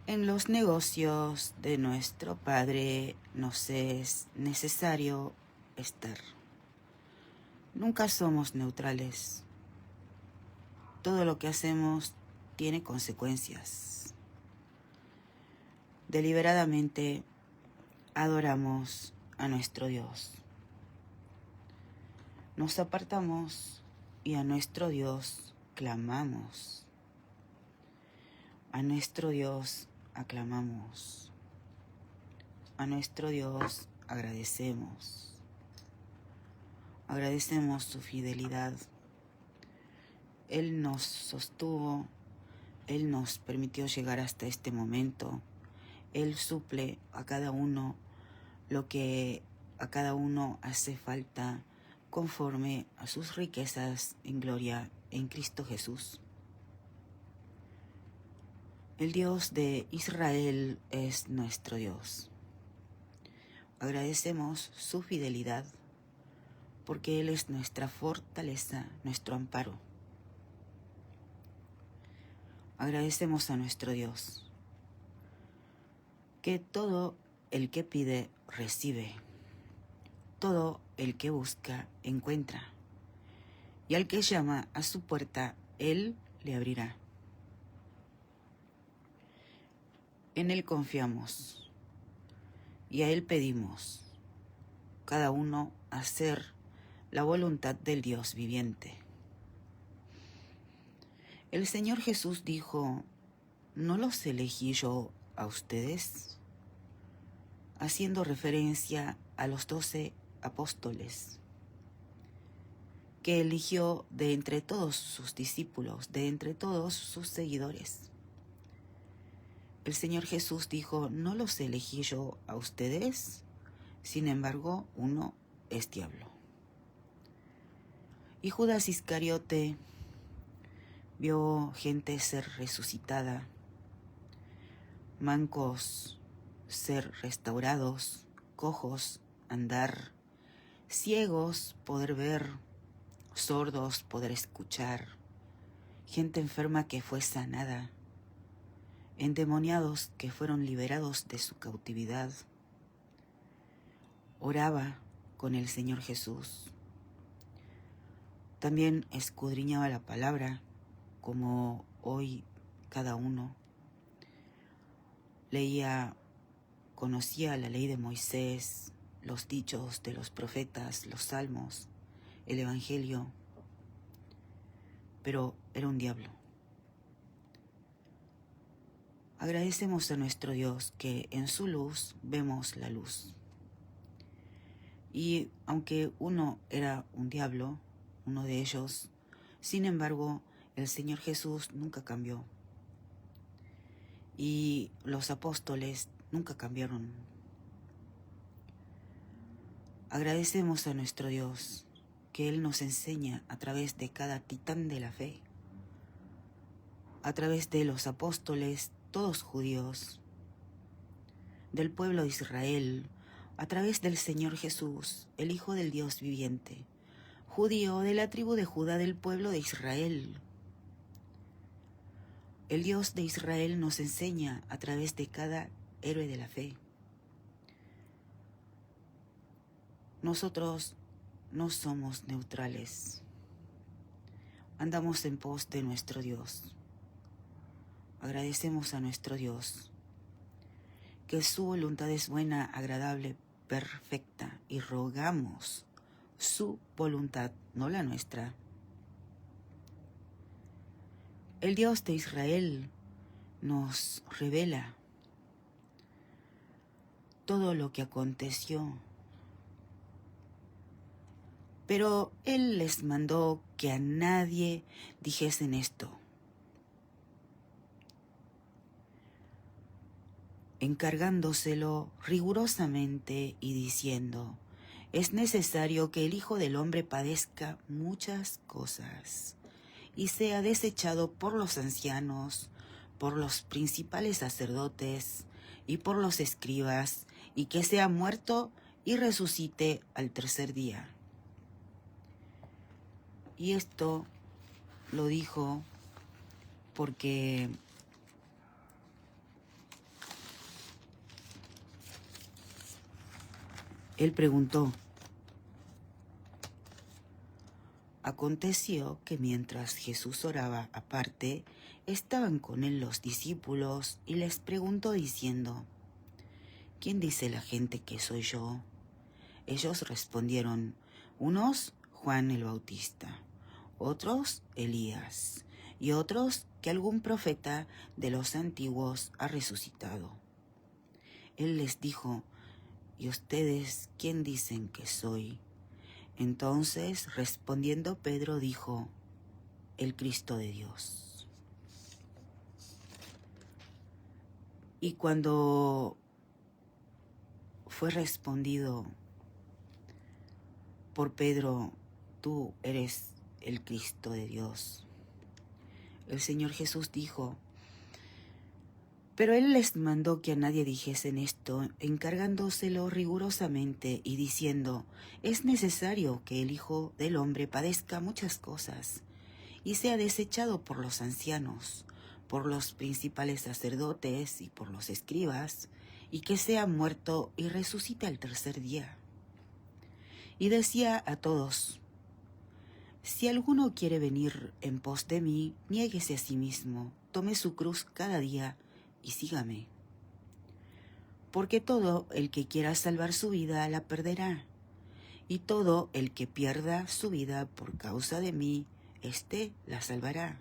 En los negocios de nuestro Padre nos es necesario estar. Nunca somos neutrales. Todo lo que hacemos tiene consecuencias. Deliberadamente adoramos a nuestro Dios. Nos apartamos y a nuestro Dios clamamos. A nuestro Dios aclamamos. A nuestro Dios agradecemos. Agradecemos su fidelidad. Él nos sostuvo, Él nos permitió llegar hasta este momento. Él suple a cada uno lo que a cada uno hace falta conforme a sus riquezas en gloria en Cristo Jesús. El Dios de Israel es nuestro Dios. Agradecemos su fidelidad porque Él es nuestra fortaleza, nuestro amparo. Agradecemos a nuestro Dios que todo el que pide, recibe. Todo el que busca, encuentra. Y al que llama a su puerta, Él le abrirá. En Él confiamos y a Él pedimos, cada uno hacer la voluntad del Dios viviente. El Señor Jesús dijo, ¿no los elegí yo a ustedes? Haciendo referencia a los 12 apóstoles que eligió de entre todos sus discípulos, de entre todos sus seguidores. El Señor Jesús dijo, ¿no los elegí yo a ustedes? Sin embargo, uno es diablo. Y Judas Iscariote vio gente ser resucitada, mancos ser restaurados, cojos andar, ciegos poder ver, sordos poder escuchar, gente enferma que fue sanada, endemoniados que fueron liberados de su cautividad. Oraba con el Señor Jesús. También escudriñaba la palabra, como hoy cada uno. Leía, conocía la ley de Moisés, los dichos de los profetas, los salmos, el evangelio, pero era un diablo. Agradecemos a nuestro Dios que en su luz vemos la luz. Y aunque uno era un diablo, uno de ellos, sin embargo, el Señor Jesús nunca cambió. Y los apóstoles nunca cambiaron. Agradecemos a nuestro Dios que Él nos enseña a través de cada titán de la fe, a través de los apóstoles, todos judíos, del pueblo de Israel, a través del Señor Jesús, el Hijo del Dios viviente, judío de la tribu de Judá del pueblo de Israel. El Dios de Israel nos enseña a través de cada héroe de la fe. Nosotros no somos neutrales. Andamos en pos de nuestro Dios. Agradecemos a nuestro Dios que su voluntad es buena, agradable, perfecta, y rogamos su voluntad, no la nuestra. El Dios de Israel nos revela todo lo que aconteció, pero Él les mandó que a nadie dijesen esto, encargándoselo rigurosamente y diciendo, es necesario que el Hijo del Hombre padezca muchas cosas y sea desechado por los ancianos, por los principales sacerdotes y por los escribas, y que sea muerto y resucite al tercer día. Y esto lo dijo porque Él preguntó. Aconteció que mientras Jesús oraba aparte, estaban con él los discípulos y les preguntó diciendo: ¿Quién dice la gente que soy yo? Ellos respondieron: unos Juan el Bautista, otros Elías, y otros que algún profeta de los antiguos ha resucitado. Él les dijo: ¿y ustedes quién dicen que soy? Entonces, respondiendo Pedro, dijo: el Cristo de Dios. Y cuando fue respondido por Pedro: tú eres el Cristo de Dios, el Señor Jesús dijo: pero él les mandó que a nadie dijesen esto, encargándoselo rigurosamente y diciendo: es necesario que el Hijo del Hombre padezca muchas cosas y sea desechado por los ancianos, por los principales sacerdotes y por los escribas, y que sea muerto y resucite al tercer día. Y decía a todos: si alguno quiere venir en pos de mí, niéguese a sí mismo, tome su cruz cada día y sígame. Porque todo el que quiera salvar su vida la perderá, y todo el que pierda su vida por causa de mí, éste la salvará.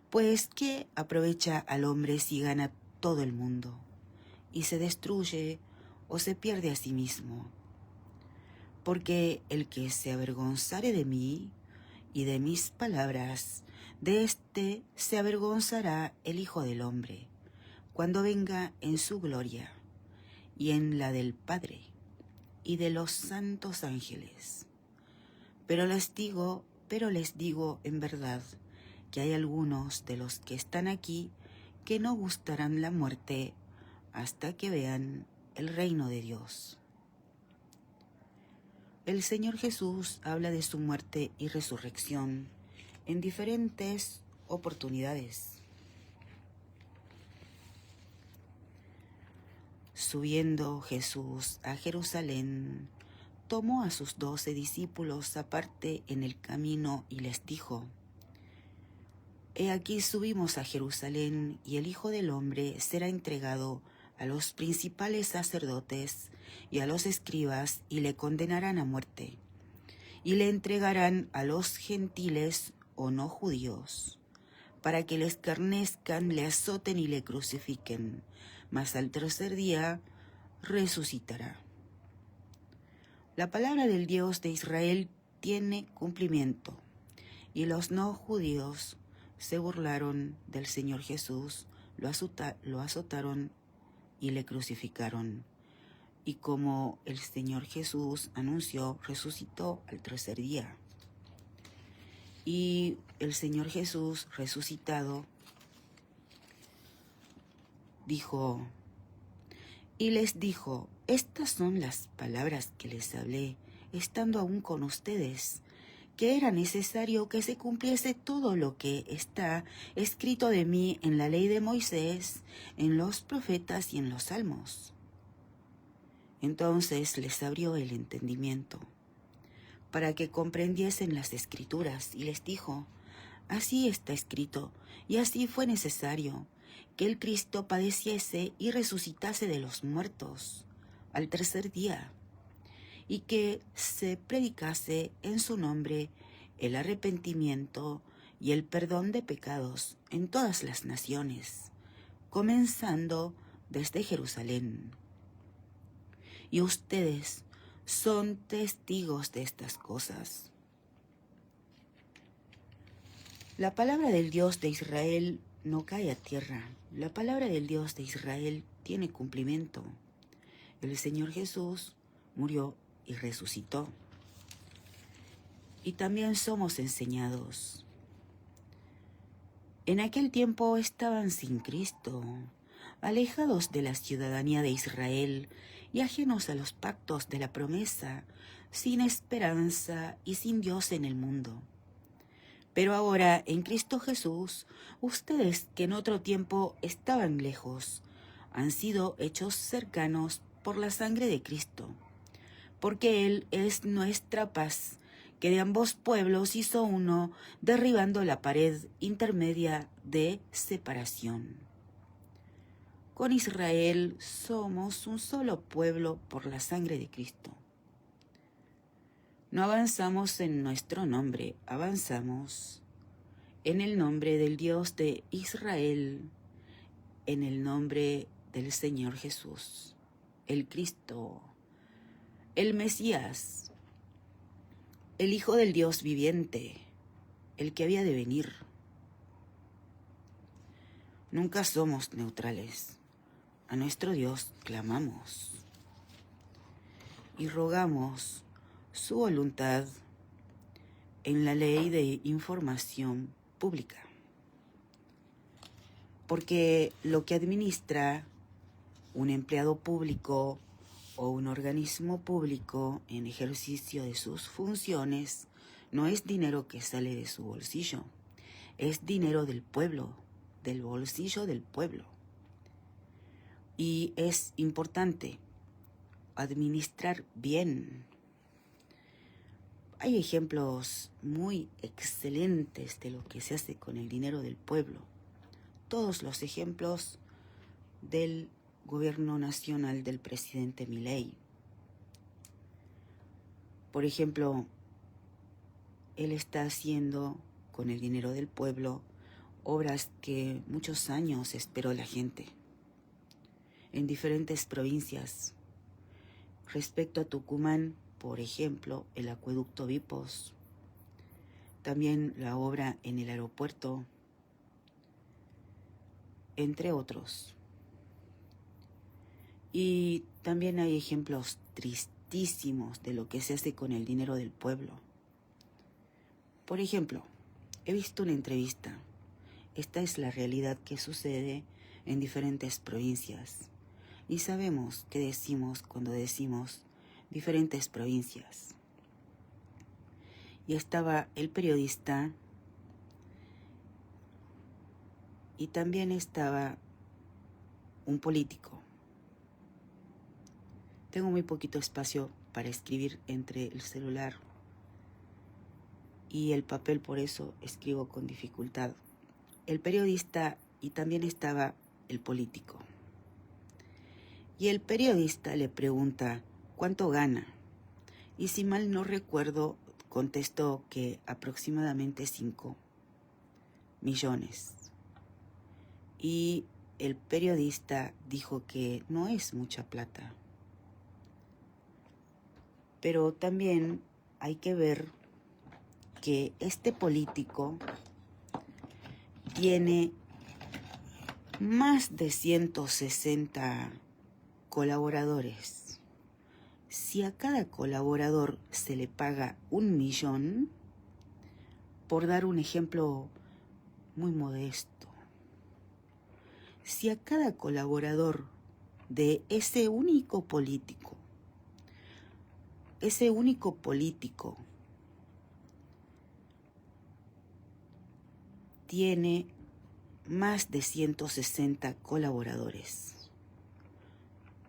Pues, ¿qué aprovecha al hombre si gana todo el mundo y se destruye o se pierde a sí mismo? Porque el que se avergonzare de mí y de mis palabras, de éste se avergonzará el Hijo del Hombre, cuando venga en su gloria y en la del Padre y de los santos ángeles. Pero les digo en verdad que hay algunos de los que están aquí que no gustarán la muerte hasta que vean el reino de Dios. El Señor Jesús habla de su muerte y resurrección en diferentes oportunidades. Subiendo Jesús a Jerusalén, tomó a sus 12 discípulos aparte en el camino y les dijo: he aquí subimos a Jerusalén, y el Hijo del Hombre será entregado a los principales sacerdotes y a los escribas, y le condenarán a muerte, y le entregarán a los gentiles o no judíos, para que le escarnezcan, le azoten y le crucifiquen, mas al tercer día resucitará. La palabra del Dios de Israel tiene cumplimiento, y los no judíos se burlaron del Señor Jesús, lo azotaron y le crucificaron. Y como el Señor Jesús anunció, resucitó al tercer día. Y el Señor Jesús resucitado dijo, y les dijo: estas son las palabras que les hablé, estando aún con ustedes, que era necesario que se cumpliese todo lo que está escrito de mí en la ley de Moisés, en los profetas y en los salmos. Entonces les abrió el entendimiento, para que comprendiesen las Escrituras, y les dijo: así está escrito, y así fue necesario, que el Cristo padeciese y resucitase de los muertos al tercer día, y que se predicase en su nombre el arrepentimiento y el perdón de pecados en todas las naciones, comenzando desde Jerusalén. Y ustedes son testigos de estas cosas. La palabra del Dios de Israel no cae a tierra. La palabra del Dios de Israel tiene cumplimiento. El Señor Jesús murió y resucitó. Y también somos enseñados. En aquel tiempo estaban sin Cristo, alejados de la ciudadanía de Israel y ajenos a los pactos de la promesa, sin esperanza y sin Dios en el mundo. Pero ahora, en Cristo Jesús, ustedes que en otro tiempo estaban lejos, han sido hechos cercanos por la sangre de Cristo, porque Él es nuestra paz, que de ambos pueblos hizo uno, derribando la pared intermedia de separación. Con Israel somos un solo pueblo por la sangre de Cristo. No avanzamos en nuestro nombre, avanzamos en el nombre del Dios de Israel, en el nombre del Señor Jesús, el Cristo, el Mesías, el Hijo del Dios viviente, el que había de venir. Nunca somos neutrales. A nuestro Dios clamamos y rogamos su voluntad en la ley de información pública. Porque lo que administra un empleado público o un organismo público en ejercicio de sus funciones no es dinero que sale de su bolsillo, es dinero del pueblo, del bolsillo del pueblo. Y es importante administrar bien. Hay ejemplos muy excelentes de lo que se hace con el dinero del pueblo. Todos los ejemplos del gobierno nacional del presidente Milei. Por ejemplo, él está haciendo con el dinero del pueblo obras que muchos años esperó la gente en diferentes provincias. Respecto a Tucumán, por ejemplo, el acueducto Vipos, también la obra en el aeropuerto, entre otros. Y también hay ejemplos tristísimos de lo que se hace con el dinero del pueblo. Por ejemplo, he visto una entrevista. Esta es la realidad que sucede en diferentes provincias. Y sabemos qué decimos cuando decimos diferentes provincias. Y estaba el periodista y también estaba un político. Tengo muy poquito espacio para escribir entre el celular y el papel, por eso escribo con dificultad. El periodista y también estaba el político. Y el periodista le pregunta cuánto gana. Y si mal no recuerdo, contestó que aproximadamente 5 millones. Y el periodista dijo que no es mucha plata. Pero también hay que ver que este político tiene más de 160 colaboradores. Si a cada colaborador se le paga 1 millón, por dar un ejemplo muy modesto, si a cada colaborador de ese único político tiene más de 160 colaboradores,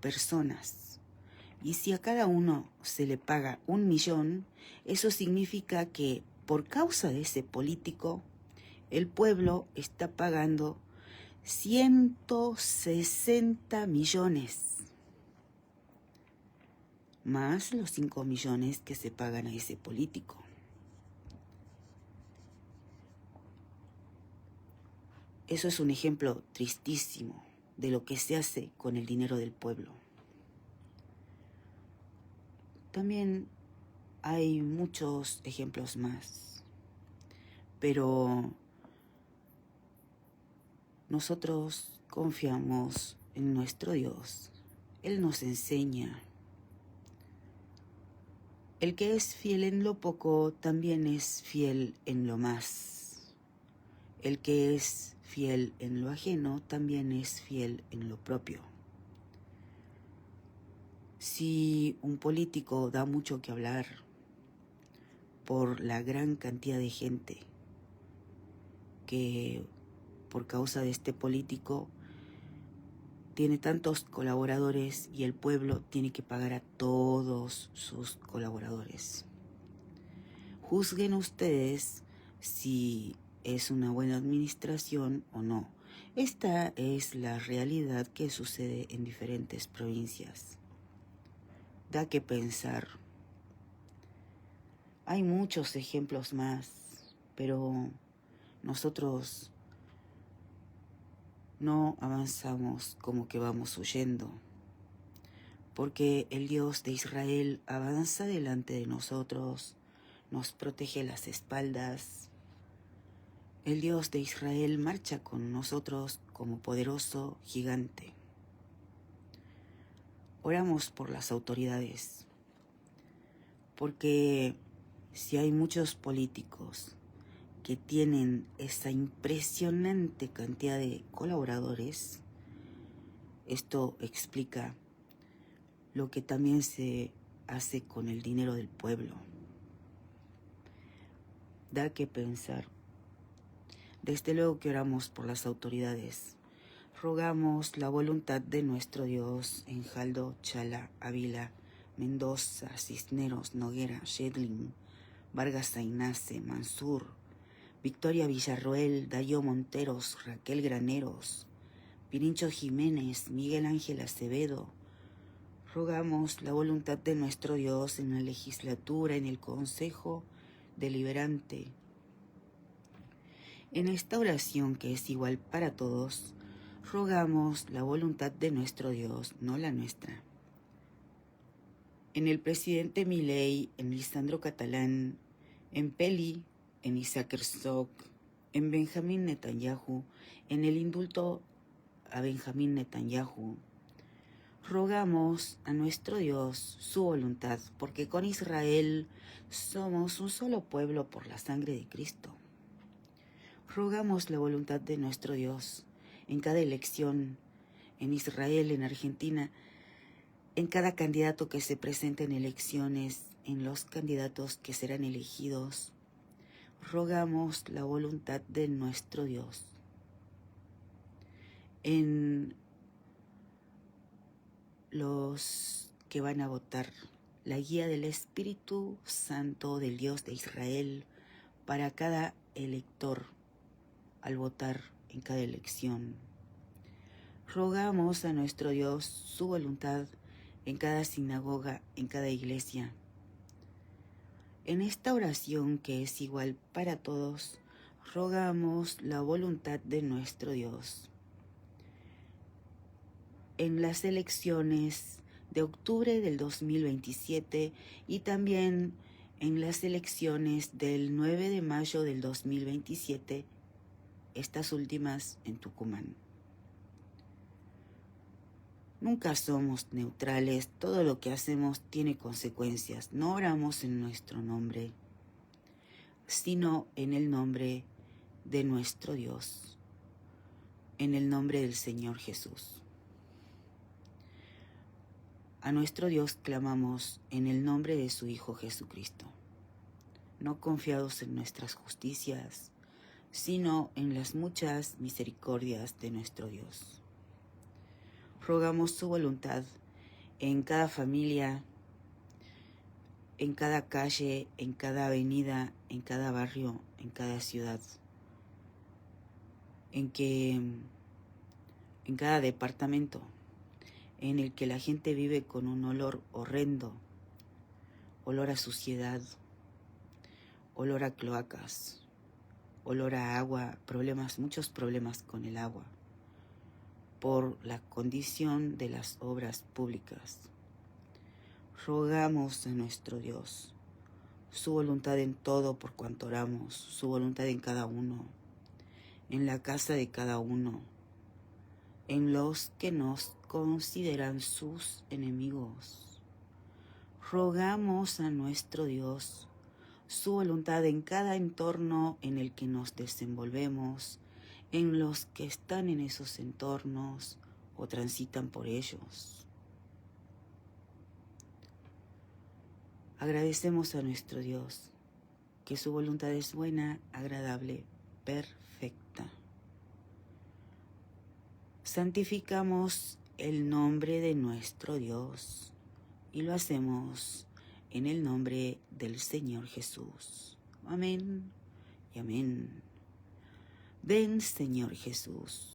personas, y si a cada uno se le paga 1 millón, eso significa que por causa de ese político, el pueblo está pagando 160 millones, más los 5 millones que se pagan a ese político. Eso es un ejemplo tristísimo de lo que se hace con el dinero del pueblo. También hay muchos ejemplos más, pero nosotros confiamos en nuestro Dios. Él nos enseña. El que es fiel en lo poco también es fiel en lo más. El que es fiel en lo ajeno también es fiel en lo propio. Si un político da mucho que hablar por la gran cantidad de gente que por causa de este político tiene tantos colaboradores y el pueblo tiene que pagar a todos sus colaboradores. Juzguen ustedes si es una buena administración o no. Esta es la realidad que sucede en diferentes provincias. Da que pensar. Hay muchos ejemplos más, pero nosotros no avanzamos, como que vamos huyendo, porque el Dios de Israel avanza delante de nosotros, nos protege las espaldas. El Dios de Israel marcha con nosotros como poderoso gigante. Oramos por las autoridades, porque si hay muchos políticos que tienen esa impresionante cantidad de colaboradores, esto explica lo que también se hace con el dinero del pueblo. Da que pensar. Desde luego que oramos por las autoridades. Rogamos la voluntad de nuestro Dios en Jaldo, Chala, Ávila, Mendoza, Cisneros, Noguera, Shedlin, Vargas Aynace, Mansur, Victoria Villarroel, Dayo Monteros, Raquel Graneros, Pirincho Jiménez, Miguel Ángel Acevedo. Rogamos la voluntad de nuestro Dios en la legislatura, en el Consejo Deliberante. En esta oración que es igual para todos, rogamos la voluntad de nuestro Dios, no la nuestra. En el presidente Milei, en Lisandro Catalán, en Peli, en Isaac Herzog, en Benjamín Netanyahu, en el indulto a Benjamín Netanyahu. Rogamos a nuestro Dios su voluntad, porque con Israel somos un solo pueblo por la sangre de Cristo. Rogamos la voluntad de nuestro Dios en cada elección, en Israel, en Argentina, en cada candidato que se presente en elecciones, en los candidatos que serán elegidos. Rogamos la voluntad de nuestro Dios en los que van a votar, la guía del Espíritu Santo del Dios de Israel para cada elector al votar en cada elección. Rogamos a nuestro Dios su voluntad en cada sinagoga, en cada iglesia. En esta oración que es igual para todos, rogamos la voluntad de nuestro Dios en las elecciones de octubre del 2027 y también en las elecciones del 9 de mayo del 2027, estas últimas en Tucumán. Nunca somos neutrales, todo lo que hacemos tiene consecuencias. No oramos en nuestro nombre, sino en el nombre de nuestro Dios, en el nombre del Señor Jesús. A nuestro Dios clamamos en el nombre de su Hijo Jesucristo, no confiados en nuestras justicias, sino en las muchas misericordias de nuestro Dios. Rogamos su voluntad en cada familia, en cada calle, en cada avenida, en cada barrio, en cada ciudad, en cada departamento, en el que la gente vive con un olor horrendo, olor a suciedad, olor a cloacas, olor a agua, muchos problemas con el agua, por la condición de las obras públicas. Rogamos a nuestro Dios su voluntad en todo por cuanto oramos, su voluntad en cada uno, en la casa de cada uno, en los que nos consideran sus enemigos. Rogamos a nuestro Dios su voluntad en cada entorno en el que nos desenvolvemos, en los que están en esos entornos o transitan por ellos. Agradecemos a nuestro Dios que su voluntad es buena, agradable, perfecta. Santificamos el nombre de nuestro Dios y lo hacemos en el nombre del Señor Jesús. Amén y amén. Ven, Señor Jesús.